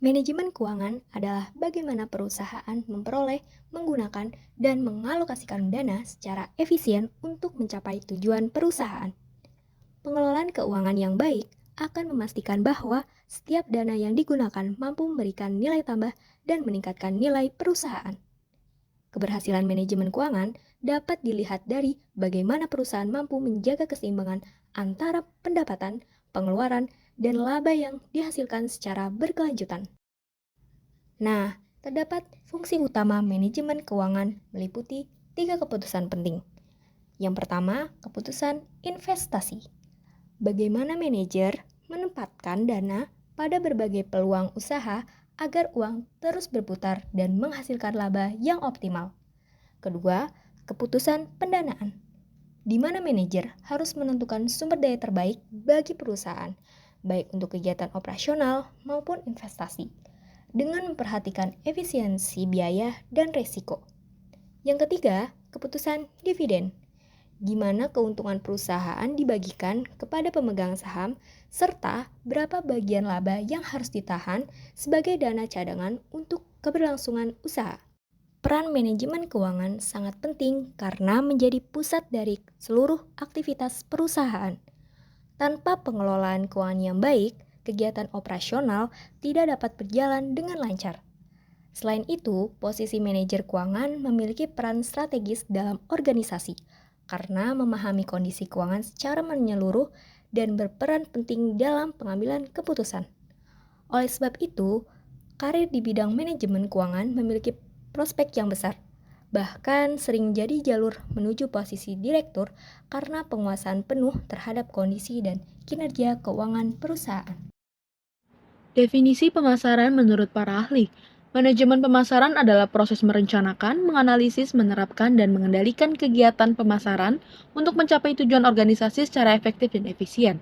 Manajemen keuangan adalah bagaimana perusahaan memperoleh, menggunakan, dan mengalokasikan dana secara efisien untuk mencapai tujuan perusahaan. Pengelolaan keuangan yang baik akan memastikan bahwa setiap dana yang digunakan mampu memberikan nilai tambah dan meningkatkan nilai perusahaan. Keberhasilan manajemen keuangan dapat dilihat dari bagaimana perusahaan mampu menjaga keseimbangan antara pendapatan, pengeluaran, dan laba yang dihasilkan secara berkelanjutan. Nah, terdapat fungsi utama manajemen keuangan meliputi 3 keputusan penting. Yang pertama, keputusan investasi. Bagaimana manajer menempatkan dana pada berbagai peluang usaha agar uang terus berputar dan menghasilkan laba yang optimal. Kedua, keputusan pendanaan, di mana manajer harus menentukan sumber daya terbaik bagi perusahaan, baik untuk kegiatan operasional maupun investasi, dengan memperhatikan efisiensi biaya dan risiko. Yang ketiga, keputusan dividen, di mana keuntungan perusahaan dibagikan kepada pemegang saham, serta berapa bagian laba yang harus ditahan sebagai dana cadangan untuk keberlangsungan usaha. Peran manajemen keuangan sangat penting karena menjadi pusat dari seluruh aktivitas perusahaan. Tanpa pengelolaan keuangan yang baik, kegiatan operasional tidak dapat berjalan dengan lancar. Selain itu, posisi manajer keuangan memiliki peran strategis dalam organisasi karena memahami kondisi keuangan secara menyeluruh dan berperan penting dalam pengambilan keputusan. Oleh sebab itu, karir di bidang manajemen keuangan memiliki prospek yang besar, bahkan sering jadi jalur menuju posisi direktur karena penguasaan penuh terhadap kondisi dan kinerja keuangan perusahaan. Definisi pemasaran menurut para ahli. Manajemen pemasaran adalah proses merencanakan, menganalisis, menerapkan, dan mengendalikan kegiatan pemasaran untuk mencapai tujuan organisasi secara efektif dan efisien.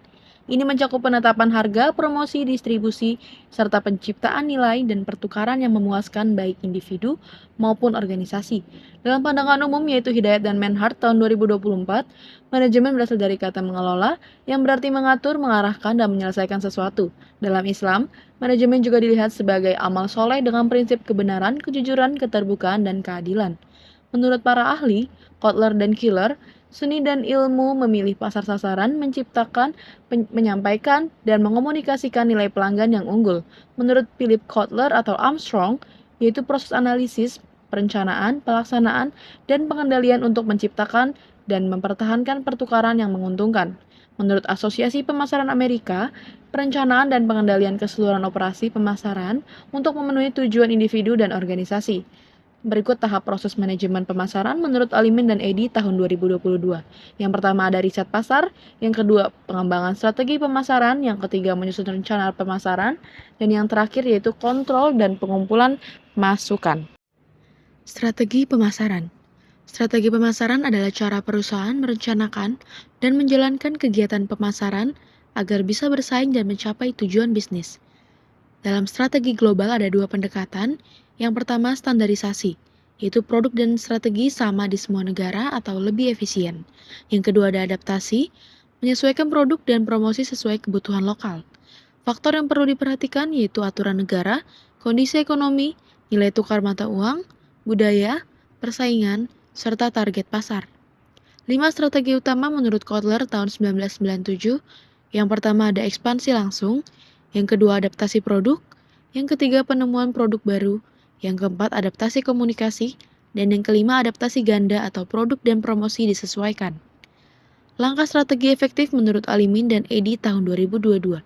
Ini mencakup penetapan harga, promosi, distribusi, serta penciptaan nilai dan pertukaran yang memuaskan baik individu maupun organisasi. Dalam pandangan umum yaitu Hidayat dan Menhart tahun 2024, manajemen berasal dari kata mengelola yang berarti mengatur, mengarahkan, dan menyelesaikan sesuatu. Dalam Islam, manajemen juga dilihat sebagai amal soleh dengan prinsip kebenaran, kejujuran, keterbukaan, dan keadilan. Menurut para ahli, Kotler dan Killer, seni dan ilmu memilih pasar sasaran, menciptakan, menyampaikan, dan mengomunikasikan nilai pelanggan yang unggul. Menurut Philip Kotler atau Armstrong, yaitu proses analisis, perencanaan, pelaksanaan, dan pengendalian untuk menciptakan dan mempertahankan pertukaran yang menguntungkan. Menurut Asosiasi Pemasaran Amerika, perencanaan dan pengendalian keseluruhan operasi pemasaran untuk memenuhi tujuan individu dan organisasi. Berikut tahap proses manajemen pemasaran menurut Alimin dan Edi tahun 2022. Yang pertama ada riset pasar, yang kedua pengembangan strategi pemasaran, yang ketiga menyusun rencana pemasaran, dan yang terakhir yaitu kontrol dan pengumpulan masukan. Strategi pemasaran. Strategi pemasaran adalah cara perusahaan merencanakan dan menjalankan kegiatan pemasaran agar bisa bersaing dan mencapai tujuan bisnis. Dalam strategi global ada dua pendekatan. Yang pertama standarisasi, yaitu produk dan strategi sama di semua negara atau lebih efisien. Yang kedua ada adaptasi, menyesuaikan produk dan promosi sesuai kebutuhan lokal. Faktor yang perlu diperhatikan yaitu aturan negara, kondisi ekonomi, nilai tukar mata uang, budaya, persaingan, serta target pasar. 5 strategi utama menurut Kotler tahun 1997. Yang pertama ada ekspansi langsung, yang kedua adaptasi produk, yang ketiga penemuan produk baru, yang keempat adaptasi komunikasi, dan yang kelima adaptasi ganda atau produk dan promosi disesuaikan. Langkah strategi efektif menurut Alimin dan Edi tahun 2022.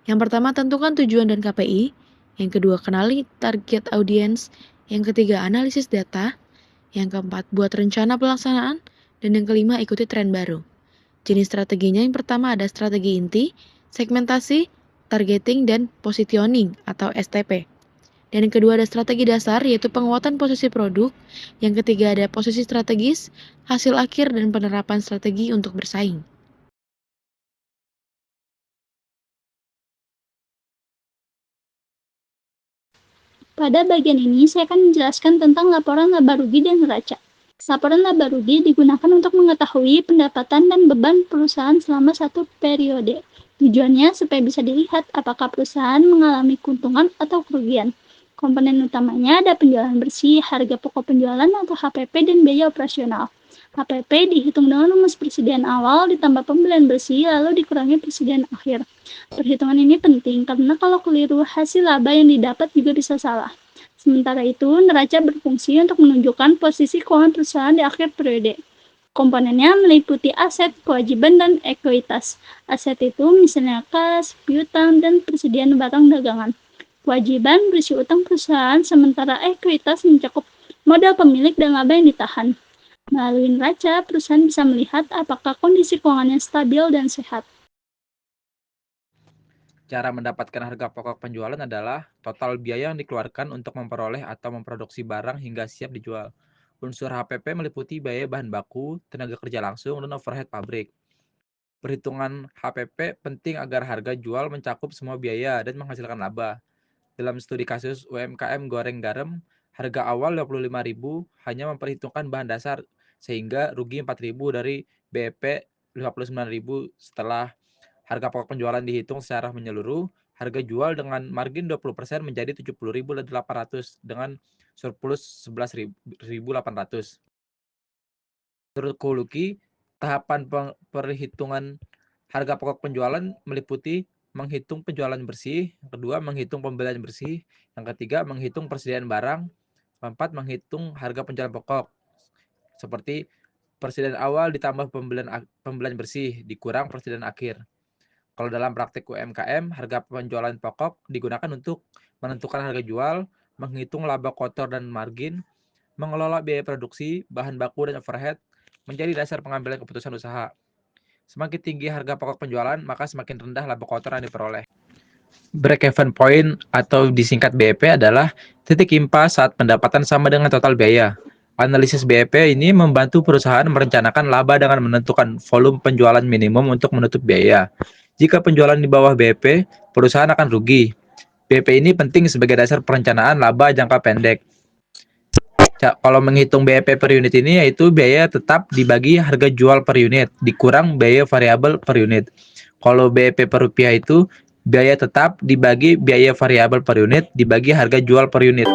Yang pertama tentukan tujuan dan KPI, yang kedua kenali target audiens, yang ketiga analisis data, yang keempat buat rencana pelaksanaan, dan yang kelima ikuti tren baru. Jenis strateginya yang pertama ada strategi inti, segmentasi, targeting, dan positioning atau STP. Dan yang kedua ada strategi dasar yaitu penguatan posisi produk. Yang ketiga ada posisi strategis, hasil akhir, dan penerapan strategi untuk bersaing. Pada bagian ini, saya akan menjelaskan tentang laporan laba rugi dan neraca. Laporan laba rugi digunakan untuk mengetahui pendapatan dan beban perusahaan selama satu periode. Tujuannya supaya bisa dilihat apakah perusahaan mengalami keuntungan atau kerugian. Komponen utamanya ada penjualan bersih, harga pokok penjualan atau HPP, dan biaya operasional. HPP dihitung dengan rumus persediaan awal ditambah pembelian bersih lalu dikurangi persediaan akhir. Perhitungan ini penting karena kalau keliru hasil laba yang didapat juga bisa salah. Sementara itu, neraca berfungsi untuk menunjukkan posisi keuangan perusahaan di akhir periode. Komponennya meliputi aset, kewajiban, dan ekuitas. Aset itu misalnya kas, piutang, dan persediaan barang dagangan. Kewajiban berisi utang perusahaan, sementara ekuitas mencakup modal pemilik dan laba yang ditahan. Melalui neraca, perusahaan bisa melihat apakah kondisi keuangannya stabil dan sehat. Cara mendapatkan harga pokok penjualan adalah total biaya yang dikeluarkan untuk memperoleh atau memproduksi barang hingga siap dijual. Unsur HPP meliputi biaya bahan baku, tenaga kerja langsung, dan overhead pabrik. Perhitungan HPP penting agar harga jual mencakup semua biaya dan menghasilkan laba. Dalam studi kasus UMKM goreng garam, harga awal 25.000 hanya memperhitungkan bahan dasar sehingga rugi 4.000 dari BEP 59.000 setelah harga pokok penjualan dihitung secara menyeluruh, harga jual dengan margin 20% menjadi 70.800 dengan surplus 11.800. Menurut Koluki, tahapan perhitungan harga pokok penjualan meliputi menghitung penjualan bersih, yang kedua menghitung pembelian bersih, yang ketiga menghitung persediaan barang, keempat menghitung harga penjualan pokok seperti persediaan awal ditambah pembelian bersih dikurang persediaan akhir. Kalau dalam praktik UMKM, harga penjualan pokok digunakan untuk menentukan harga jual, menghitung laba kotor dan margin, mengelola biaya produksi, bahan baku, dan overhead, menjadi dasar pengambilan keputusan usaha. Semakin tinggi harga pokok penjualan, maka semakin rendah laba kotor yang diperoleh. Break-even point atau disingkat BEP adalah titik impas saat pendapatan sama dengan total biaya. Analisis BEP ini membantu perusahaan merencanakan laba dengan menentukan volume penjualan minimum untuk menutup biaya. Jika penjualan di bawah BEP, perusahaan akan rugi. BEP ini penting sebagai dasar perencanaan laba jangka pendek. Kalau menghitung BEP per unit ini yaitu biaya tetap dibagi harga jual per unit, dikurang biaya variabel per unit. Kalau BEP per rupiah itu biaya tetap dibagi biaya variabel per unit dibagi harga jual per unit.